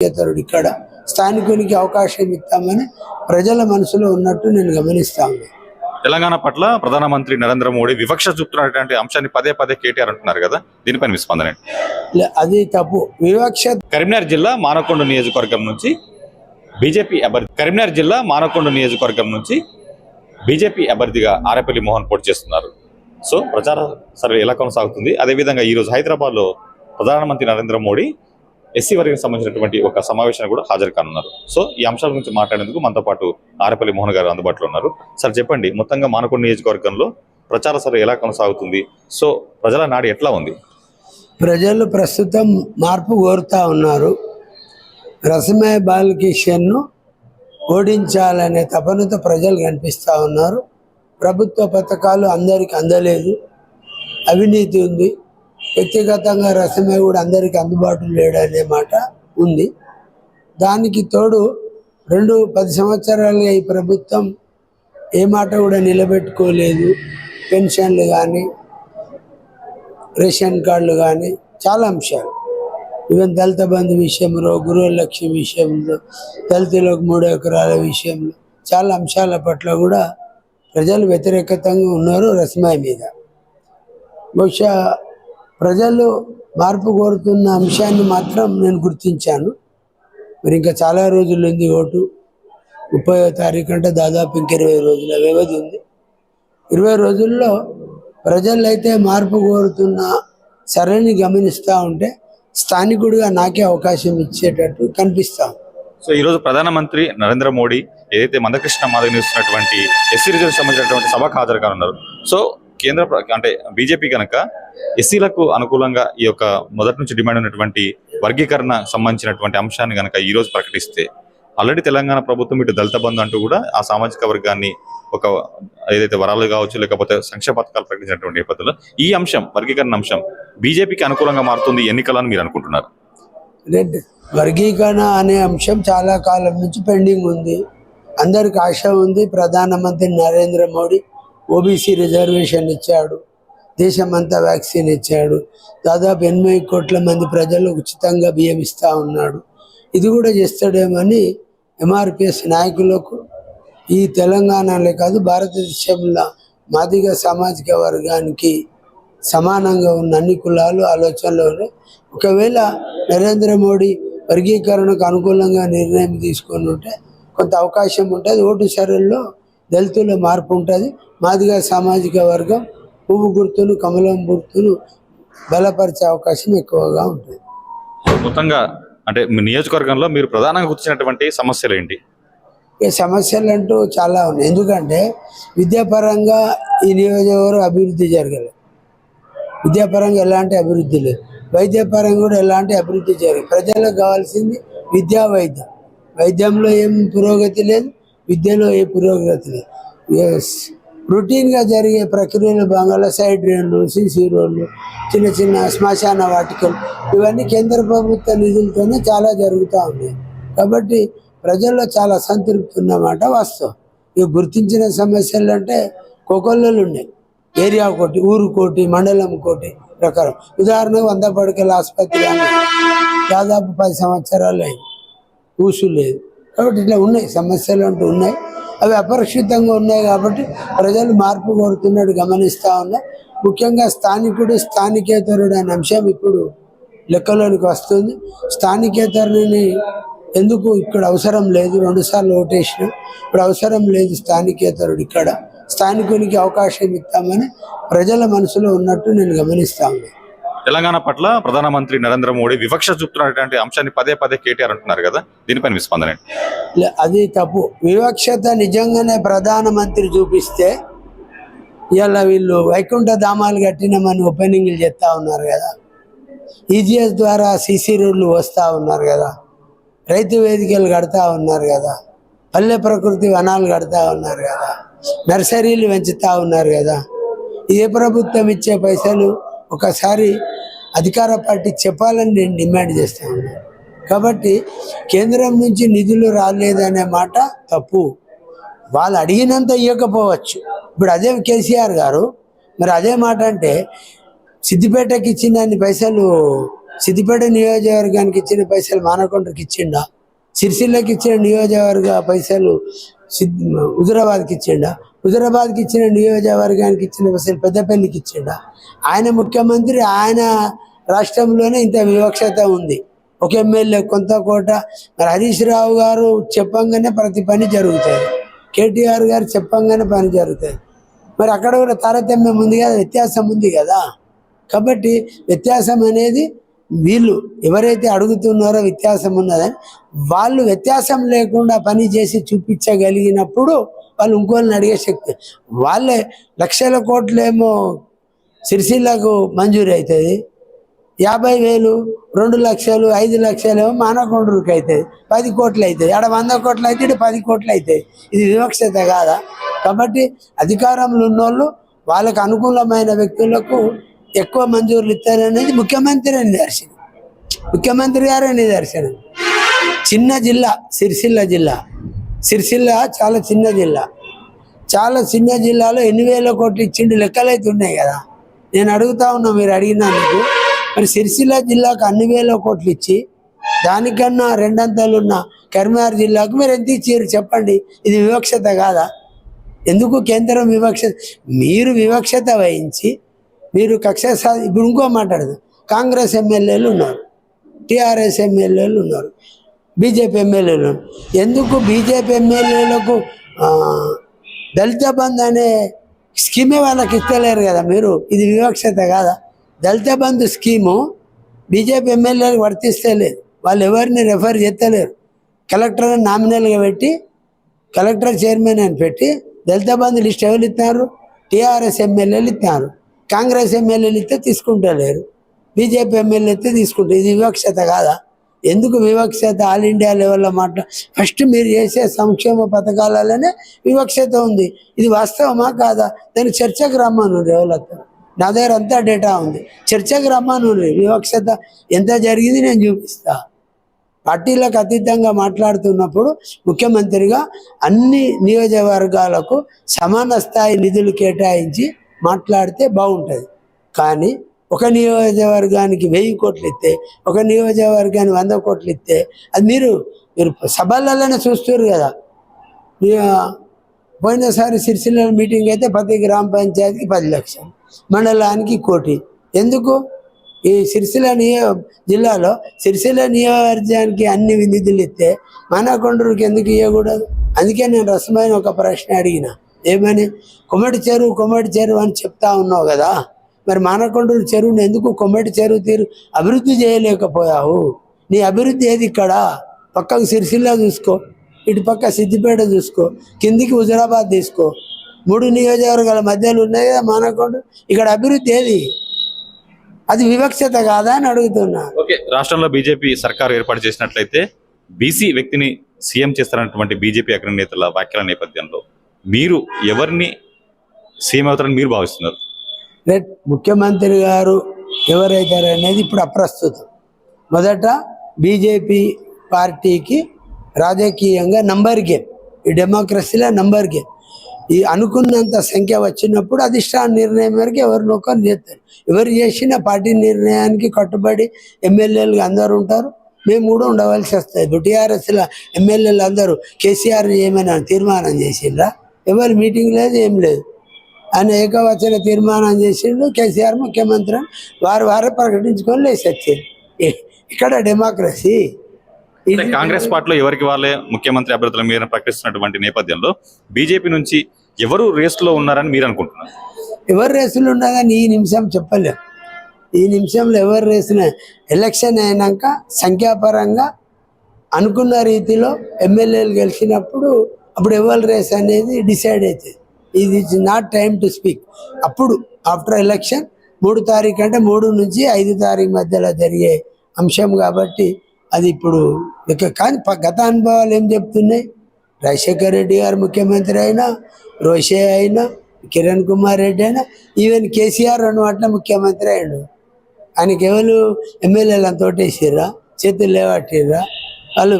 ఇతరుడు ఇక్కడ స్థానికునికి అవకాశం ఇస్తామని ప్రజల మనసులో ఉన్నట్టు నేను గమనిస్తాను. తెలంగాణ పట్ల ప్రధానమంత్రి నరేంద్ర మోడీ వివక్ష చూపుతున్నటువంటి అంశాన్ని పదే పదే కేటీఆర్ అంటున్నారు కదా, దీనిపైన మీ స్పందన? అది తప్పు. వివక్ష. కరీంనగర్ జిల్లా మానకొండ నియోజకవర్గం నుంచి బీజేపీ అభ్యర్థిగా ఆరేపల్లి మోహన్ పోటీ చేస్తున్నారు. సో ప్రచార సర్వే ఎలా కొనసాగుతుంది? అదేవిధంగా ఈరోజు హైదరాబాద్లో ప్రధానమంత్రి నరేంద్ర మోడీ ఎస్సీ వర్గానికి సంబంధించినటువంటి ఒక సమావేశానికి కూడా హాజరు కానున్నారు. సో ఈ అంశాల గురించి మాట్లాడేందుకు మనతో పాటు ఆరేపల్లి మోహన్ గారు అందుబాటులో ఉన్నారు. సార్ చెప్పండి, మొత్తంగా మానకొండ నియోజకవర్గంలో ప్రచార సర్వే ఎలా కొనసాగుతుంది? సో ప్రజల నాడి ఎట్లా ఉంది? ప్రజలు ప్రస్తుతం మార్పు కోరుతా ఉన్నారు. రసమయ బాలకిషన్ను ఓడించాలనే తపనతో ప్రజలు కనిపిస్తూ ఉన్నారు. ప్రభుత్వ పథకాలు అందరికి అందలేదు, అవినీతి ఉంది, వ్యక్తిగతంగా రసమే కూడా అందరికీ అందుబాటులో లేడనే మాట ఉంది. దానికి తోడు 10 సంవత్సరాలుగా ఈ ప్రభుత్వం ఏ మాట కూడా నిలబెట్టుకోలేదు. పెన్షన్లు కానీ, రేషన్ కార్డులు కానీ, చాలా అంశాలు, ఈవెన్ దళిత బంధు విషయంలో, గృహలక్ష్మి విషయంలో, దళితులకు 3 ఎకరాల విషయంలో చాలా అంశాల పట్ల కూడా ప్రజలు వ్యతిరేకతంగా ఉన్నారు రసమాయి మీద. బహుశా ప్రజలు మార్పు కోరుతున్న అంశాన్ని మాత్రం నేను గుర్తించాను. మరి ఇంకా చాలా రోజులు ఉంది ఓటు. 30వ తారీఖు అంటే దాదాపు ఇంక 20 రోజుల వ్యవధి ఉంది. 20 రోజుల్లో ప్రజలు అయితే మార్పు కోరుతున్న సరళిని గమనిస్తూ ఉంటే స్థానికుడిగా నాకే అవకాశం ఇచ్చేటట్టు కనిపిస్తాం. సో ఈరోజు ప్రధానమంత్రి నరేంద్ర మోడీ ఏదైతే మందకృష్ణ మాదిగ నిలుస్తున్నటువంటి ఎస్సీ రిజర్వ్ సంబంధించినటువంటి సభకు హాజరు కానున్నారు. సో కేంద్ర అంటే బీజేపీ కనుక ఎస్సీలకు అనుకూలంగా ఈ యొక్క మొదటి నుంచి డిమాండ్ ఉన్నటువంటి వర్గీకరణ సంబంధించినటువంటి అంశాన్ని కనుక ఈ రోజు ప్రకటిస్తే, ఆల్రెడీ తెలంగాణ ప్రభుత్వం ఇటు దళిత బంధు అంటూ కూడా ఆ సామాజిక వర్గాన్ని ఒక ఏదైతే వరాలు కావచ్చు లేకపోతే సంక్షేమ పథకాలు ప్రకటించినటువంటి నేపథ్యంలో ఈ అంశం, వర్గీకరణ అంశం బీజేపీకి అనుకూలంగా మారుతుంది ఎన్నికలని మీరు అనుకుంటున్నారు? వర్గీకరణ అనే అంశం చాలా కాలం నుంచి పెండింగ్ ఉంది. అందరికి ఆశ ఉంది. ప్రధానమంత్రి నరేంద్ర మోడీ ఓబీసీ రిజర్వేషన్ ఇచ్చాడు, దేశమంతా వ్యాక్సిన్ ఇచ్చాడు, దాదాపు 80 కోట్ల మంది ప్రజలు ఉచితంగా బియ్యం ఇస్తూ ఉన్నాడు. ఇది కూడా చేస్తాడేమని ఎంఆర్పిఎస్ నాయకులకు ఈ తెలంగాణలో కాదు భారతదేశంలో మాదిగ సామాజిక వర్గానికి సమానంగా ఉన్న అన్ని కులాలు ఆలోచనలో ఉన్నాయి. ఒకవేళ నరేంద్ర మోడీ వర్గీకరణకు అనుకూలంగా నిర్ణయం తీసుకొని ఉంటే కొంత అవకాశం ఉంటుంది. ఓటు సరళిలో దళితుల మార్పు ఉంటుంది. మాదిగ సామాజిక వర్గం పువ్వు గుర్తును, కమలం గుర్తును బలపరిచే అవకాశం ఎక్కువగా ఉంటుంది. మొత్తంగా అంటే మీ నియోజకవర్గంలో మీరు ప్రధానంగా గుర్తించినటువంటి సమస్యలు ఏంటి? ఈ సమస్యలు అంటూ చాలా ఉన్నాయి. ఎందుకంటే విద్యాపరంగా ఈ నియోజకవర్గం అభివృద్ధి జరగలేదు. విద్యాపరంగా ఎలాంటి అభివృద్ధి లేదు. వైద్యపరంగా కూడా ఎలాంటి అభివృద్ధి జరగదు. ప్రజలకు కావాల్సింది విద్యా వైద్యం. వైద్యంలో ఏం పురోగతి లేదు, విద్యలో ఏ పురోగతి లేదు. రొటీన్గా జరిగే ప్రక్రియలు భాగంగా సైడ్ డ్రైన్లు, సీసీ రోడ్లు, చిన్న చిన్న శ్మశాన వాటికలు, ఇవన్నీ కేంద్ర ప్రభుత్వ నిధులతోనే చాలా జరుగుతూ ఉన్నాయి. కాబట్టి ప్రజల్లో చాలా అసంతృప్తి ఉన్నమాట వాస్తవం. ఇక గుర్తించిన సమస్యలు అంటే కోకొల్లలు ఉన్నాయి. ఏరియా కోటి, ఊరు కోటి, మండలం కోటి ప్రకారం. ఉదాహరణకు 100 పడకల ఆసుపత్రి దాదాపు 10 సంవత్సరాలు అయింది, ఊసు లేదు. కాబట్టి ఇట్లా ఉన్నాయి సమస్యలు అంటూ ఉన్నాయి. అవి అపరిక్షితంగా ఉన్నాయి కాబట్టి ప్రజలు మార్పు కోరుతున్నట్టు గమనిస్తూ ఉన్నాయి. ముఖ్యంగా స్థానికుడు, స్థానికేతరుడు అనే అంశం ఇప్పుడు లెక్కలోనికి వస్తుంది. స్థానికేతరుని ఎందుకు ఇక్కడ అవసరం లేదు, 2 సార్లు ఓటేసిన ఇప్పుడు అవసరం లేదు స్థానికేతరుడు ఇక్కడ, స్థానికునికి అవకాశం ఇస్తామని ప్రజల మనసులో ఉన్నట్టు నేను గమనిస్తాను. తెలంగాణ పట్ల ప్రధానమంత్రి నరేంద్ర మోడీ వివక్ష చూపుతున్నటువంటి అంశాన్ని పదే పదే కేటీఆర్ అంటున్నారు కదా, దీనిపైన మీ స్పందన? అది తప్పు. వివక్షత నిజంగానే ప్రధానమంత్రి చూపిస్తే ఇలా వీళ్ళు వైకుంఠ ధామాలు కట్టినామని ఓపెనింగ్లు చేస్తూ ఉన్నారు కదా, ఈజీఎస్ ద్వారా సీసీ రోడ్లు వస్తూ ఉన్నారు కదా, రైతు వేదికలు కడతా ఉన్నారు కదా, పల్లె ప్రకృతి వనాలు కడతా ఉన్నారు కదా, నర్సరీలు పెంచుతూ ఉన్నారు కదా. ఏ ప్రభుత్వం ఇచ్చే పైసలు ఒకసారి అధికార పార్టీ చెప్పాలని నేను డిమాండ్ చేస్తూ ఉన్నాను. కాబట్టి కేంద్రం నుంచి నిధులు రాలేదనే మాట తప్పు. వాళ్ళు అడిగినంత ఇవ్వకపోవచ్చు. ఇప్పుడు అదే కేసీఆర్ గారు మరి అదే మాట అంటే సిద్దిపేటకి ఇచ్చిన అన్ని పైసలు సిద్దిపేట నియోజకవర్గానికి ఇచ్చిన పైసలు మానకొండకి ఇచ్చిండా? సిరిసిల్లకి ఇచ్చిన నియోజకవర్గ పైసలు హుజురాబాద్కి ఇచ్చిండా? హుజురాబాద్కి ఇచ్చిన నియోజకవర్గానికి ఇచ్చిన పైసలు పెద్దపల్లికి ఇచ్చిండా? ఆయన ముఖ్యమంత్రి, ఆయన రాష్ట్రంలోనే ఇంత వివక్షత ఉంది. ఒక ఎమ్మెల్యే కొంత కోట. మరి హరీష్ రావు గారు చెప్పంగానే ప్రతి పని జరుగుతుంది, కేటీఆర్ గారు చెప్పంగానే పని జరుగుతుంది. మరి అక్కడ కూడా తారతమ్యం ఉంది కదా, వ్యత్యాసం ఉంది కదా. కాబట్టి వ్యత్యాసం అనేది వీళ్ళు ఎవరైతే అడుగుతున్నారో వ్యత్యాసం ఉన్నదని, వాళ్ళు వ్యత్యాసం లేకుండా పని చేసి చూపించగలిగినప్పుడు వాళ్ళు ఇంకోళ్ళని అడిగే శక్తి. వాళ్ళే లక్షల కోట్లేమో సిరిసిల్లకు మంజూరు అవుతుంది, 50,000, 2 లక్షలు, 5 లక్షలు ఏమో మానకొండూరుకి అవుతుంది, 10 కోట్లు అవుతుంది. ఆడ 100 కోట్లు అయితే 10 కోట్లు అవుతాయి. ఇది వివక్షత కాదా? కాబట్టి అధికారంలో ఉన్నోళ్ళు వాళ్ళకు అనుకూలమైన వ్యక్తులకు ఎక్కువ మంజూరులు ఇస్తారనేది ముఖ్యమంత్రి నిదర్శనం, ముఖ్యమంత్రి గారే నిదర్శనం. చిన్న జిల్లా సిరిసిల్ల చాలా చిన్న జిల్లా. చాలా చిన్న జిల్లాలో 8,000 కోట్లు ఇచ్చిండు, లెక్కలైతే ఉన్నాయి కదా. నేను అడుగుతా ఉన్నా, మీరు అడిగినందుకు. మరి సిరిసిల్ల జిల్లాకు 2,000 కోట్లు ఇచ్చి దానికన్నా 2 అంతలు ఉన్న కరీంనగర్ జిల్లాకు మీరు ఎంత ఇచ్చారు చెప్పండి? ఇది వివక్షత కాదా? ఎందుకు కేంద్రం వివక్షత? మీరు వివక్షత వహించి మీరు కక్ష ఇప్పుడు ఇంకో మాట్లాడదు. కాంగ్రెస్ ఎమ్మెల్యేలు ఉన్నారు, టీఆర్ఎస్ ఎమ్మెల్యేలు ఉన్నారు, బీజేపీ ఎమ్మెల్యేలు ఉన్నారు. ఎందుకు బీజేపీ ఎమ్మెల్యేలకు దళిత బంధు అనే స్కీమే వాళ్ళకి ఇస్తలేరు కదా మీరు? ఇది వివక్షత కాదా? దళిత బంధు స్కీము బీజేపీ ఎమ్మెల్యేలకు వర్తిస్తలేదు. వాళ్ళు ఎవరిని రెఫర్ చేస్తలేరు. కలెక్టర్ నామినల్గా పెట్టి, కలెక్టర్ చైర్మన్ అని పెట్టి దళిత బంధు లిస్ట్ ఎవరు ఇస్తున్నారు? టీఆర్ఎస్ ఎమ్మెల్యేలు ఇస్తున్నారు. కాంగ్రెస్ ఎమ్మెల్యేలు ఇస్తే తీసుకుంటలేరు, బీజేపీ ఎమ్మెల్యే ఇస్తే తీసుకుంటారు. ఇది వివక్షత కాదా? ఎందుకు వివక్షత? ఆల్ ఇండియా లెవెల్లో ఫస్ట్ మీరు చేసే సంక్షేమ పథకాలలోనే వివక్షత ఉంది. ఇది వాస్తవమా కాదా? దానికి చర్చకు రమ్మను ఎవరితో. నా దగ్గర అంతా డేటా ఉంది, చర్చకు రమ్మను. వివక్షత ఎంత జరిగింది నేను చూపిస్తా. పార్టీలకు అతీతంగా మాట్లాడుతున్నప్పుడు ముఖ్యమంత్రిగా అన్ని నియోజకవర్గాలకు సమాన స్థాయి నిధులు కేటాయించి మాట్లాడితే బాగుంటుంది. కానీ ఒక నియోజకవర్గానికి 1000 కోట్లు ఇస్తే, ఒక నియోజకవర్గానికి 100 కోట్లు ఇస్తే, అది మీరు సభలలోనే చూస్తారు కదా. పోయినసారి సిరిసిల్ల మీటింగ్ అయితే ప్రతి గ్రామ పంచాయతీకి 10 లక్షలు, మండలానికి 1 కోటి. ఎందుకు? ఈ సిరిసిల్ల జిల్లాలో సిరిసిల్ల నియోజకవర్గానికి అన్ని నిధులు ఇస్తే మానకొండూరుకి ఎందుకు ఇవ్వకూడదు? అందుకే నేను రసమైన ఒక ప్రశ్న అడిగిన, ఏమని? కొమ్మటి చెరువు అని చెప్తా ఉన్నావు కదా, మరి మానకొండూరు చెరువుని ఎందుకు కొమ్మటి చెరువు తీరు అభివృద్ధి చేయలేకపోయావు? నీ అభివృద్ధి ఏది? ఇక్కడ పక్కకు సిరిసిల్ల చూసుకో, ఇటు పక్క సిద్దిపేట చూసుకో, కిందికి హుజురాబాద్ తీసుకో, 3 నియోజకవర్గాల మధ్యలో ఉన్నాయి కదా మానకొండూరు. ఇక్కడ అభివృద్ధి ఏది? అది వివక్షత కాదా అని అడుగుతున్నా. ఓకే, రాష్ట్రంలో బీజేపీ సర్కారు ఏర్పాటు చేసినట్లయితే బీసీ వ్యక్తిని సీఎం చేస్తారన్నటువంటి బీజేపీ అగ్ర నేతల వ్యాఖ్యల నేపథ్యంలో మీరు ఎవరిని సీఎం అవుతారని మీరు భావిస్తున్నారు? ముఖ్యమంత్రి గారు ఎవరైతారు అనేది ఇప్పుడు అప్రస్తుతం. మొదట బీజేపీ పార్టీకి రాజకీయంగా నంబర్ గేమ్, ఈ డెమోక్రసీలో నంబర్ గేమ్. ఈ అనుకున్నంత సంఖ్య వచ్చినప్పుడు అధిష్టాన నిర్ణయం మేరకు ఎవరినొకరు చేస్తారు. ఎవరు చేసిన పార్టీ నిర్ణయానికి కట్టుబడి ఎమ్మెల్యేలు అందరూ ఉంటారు, మేము కూడా ఉండవలసి వస్తుంది. ఇప్పుడు టీఆర్ఎస్ల ఎమ్మెల్యేలు అందరూ కేసీఆర్ ఏమైనా తీర్మానం చేసిండ్రా? ఎవరు మీటింగ్ లేదు, ఏం లేదు. ఆయన ఏకవచన తీర్మానం చేసిండు, కేసీఆర్ ముఖ్యమంత్రి వారే ప్రకటించుకొని లేచి వచ్చారు. ఇక్కడ డెమోక్రసీ. కాంగ్రెస్ పార్టీలో ఎవరికి వాళ్ళే ముఖ్యమంత్రి అభ్యర్థుల మీద ప్రకటిస్తున్నటువంటి నేపథ్యంలో బీజేపీ నుంచి ఎవరు రేసులో ఉన్నారని మీరు అనుకుంటున్నారు? ఎవరు రేసులు ఉన్నారని ఈ నిమిషం చెప్పలేం. ఈ నిమిషంలో ఎవరు రేసిన ఎలక్షన్ అయినాక సంఖ్యాపరంగా అనుకున్న రీతిలో ఎమ్మెల్యేలు గెలిచినప్పుడు అప్పుడు ఎవరు రేస్ అనేది డిసైడ్ అవుతుంది. ఇది is not time to speak. అప్పుడు ఆఫ్టర్ ఎలక్షన్ 3 తారీఖు అంటే 3 నుంచి 5 తారీఖు మధ్యలో జరిగే అంశం కాబట్టి అది ఇప్పుడు కానీ గత అనుభవాలు ఏం చెప్తున్నాయి? రాజశేఖర్ రెడ్డి గారు ముఖ్యమంత్రి అయినా, రోషే అయినా, కిరణ్ కుమార్ రెడ్డి అయినా, ఈవెన్ కేసీఆర్ 2 మాటల ముఖ్యమంత్రి అయ్యాడు. ఆయనకి ఎవరు ఎమ్మెల్యేలు అంత ఓటేసిర్రా? చేతులు లేవట్టిర్రా? వాళ్ళు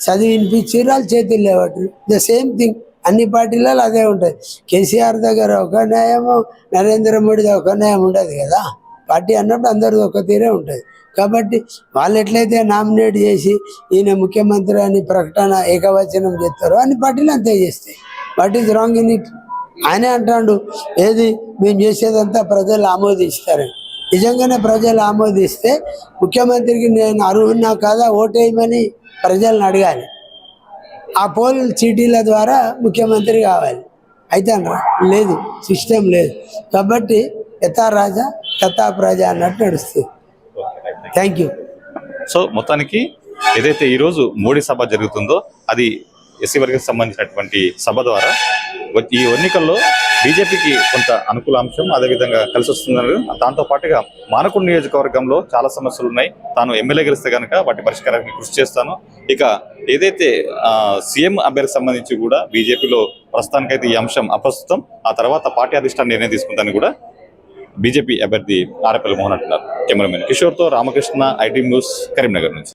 చదివి వినిపించారు, వాళ్ళు చేతులు లేవట్టు. ద సేమ్ థింగ్ అన్ని పార్టీలలో అదే ఉంటుంది. కేసీఆర్ దగ్గర ఒక న్యాయము, నరేంద్ర మోడీ ఒక న్యాయం ఉండదు కదా. పార్టీ అన్నప్పుడు అందరూ ఒక తీరే ఉంటుంది. కాబట్టి వాళ్ళు ఎట్లయితే నామినేట్ చేసి ఈయన ముఖ్యమంత్రి అని ప్రకటన ఏకవచనం చేస్తారో అన్ని పార్టీలు అంతే చేస్తాయి. What is wrong in it? ఆయనే అంటాడు ఏది మేము చేసేదంతా ప్రజలు ఆమోదిస్తారని. నిజంగానే ప్రజలు ఆమోదిస్తే ముఖ్యమంత్రికి నేను అర్హున్నా కాదా ఓటేయమని ప్రజలను అడగాలి. ఆ పోల్ చీటీల ద్వారా ముఖ్యమంత్రి కావాలి. అయితే లేదు, సిస్టమ్ లేదు. కాబట్టి యథా రాజా తథా ప్రజ అన్నట్టు నడుస్తుంది. Thank you. సో మొత్తానికి ఏదైతే ఈరోజు మోడీ సభ జరుగుతుందో అది ఎస్సీ వర్గానికి సంబంధించినటువంటి సభ ద్వారా ఈ ఎన్నికల్లో బీజేపీకి కొంత అనుకూల అంశం అదేవిధంగా కలిసి వస్తుందని, దాంతో పాటుగా మానకొండ నియోజకవర్గంలో చాలా సమస్యలు ఉన్నాయి. తాను ఎమ్మెల్యే గెలిస్తే కనుక వాటి పరిష్కారానికి కృషి చేస్తాను. ఇక ఏదైతే సీఎం అభ్యర్థికి సంబంధించి కూడా బీజేపీలో ప్రస్తుతానికైతే ఈ అంశం అప్రస్తుతం, ఆ తర్వాత పార్టీ అధిష్టానం నిర్ణయం తీసుకుంటానని కూడా బీజేపీ అభ్యర్థి ఆర్ఎపల్లి మోహన్ అంటున్నారు. కెమెరామెన్ కిషోర్తో రామకృష్ణ, ఐటీ న్యూస్, కరీంనగర్ నుంచి.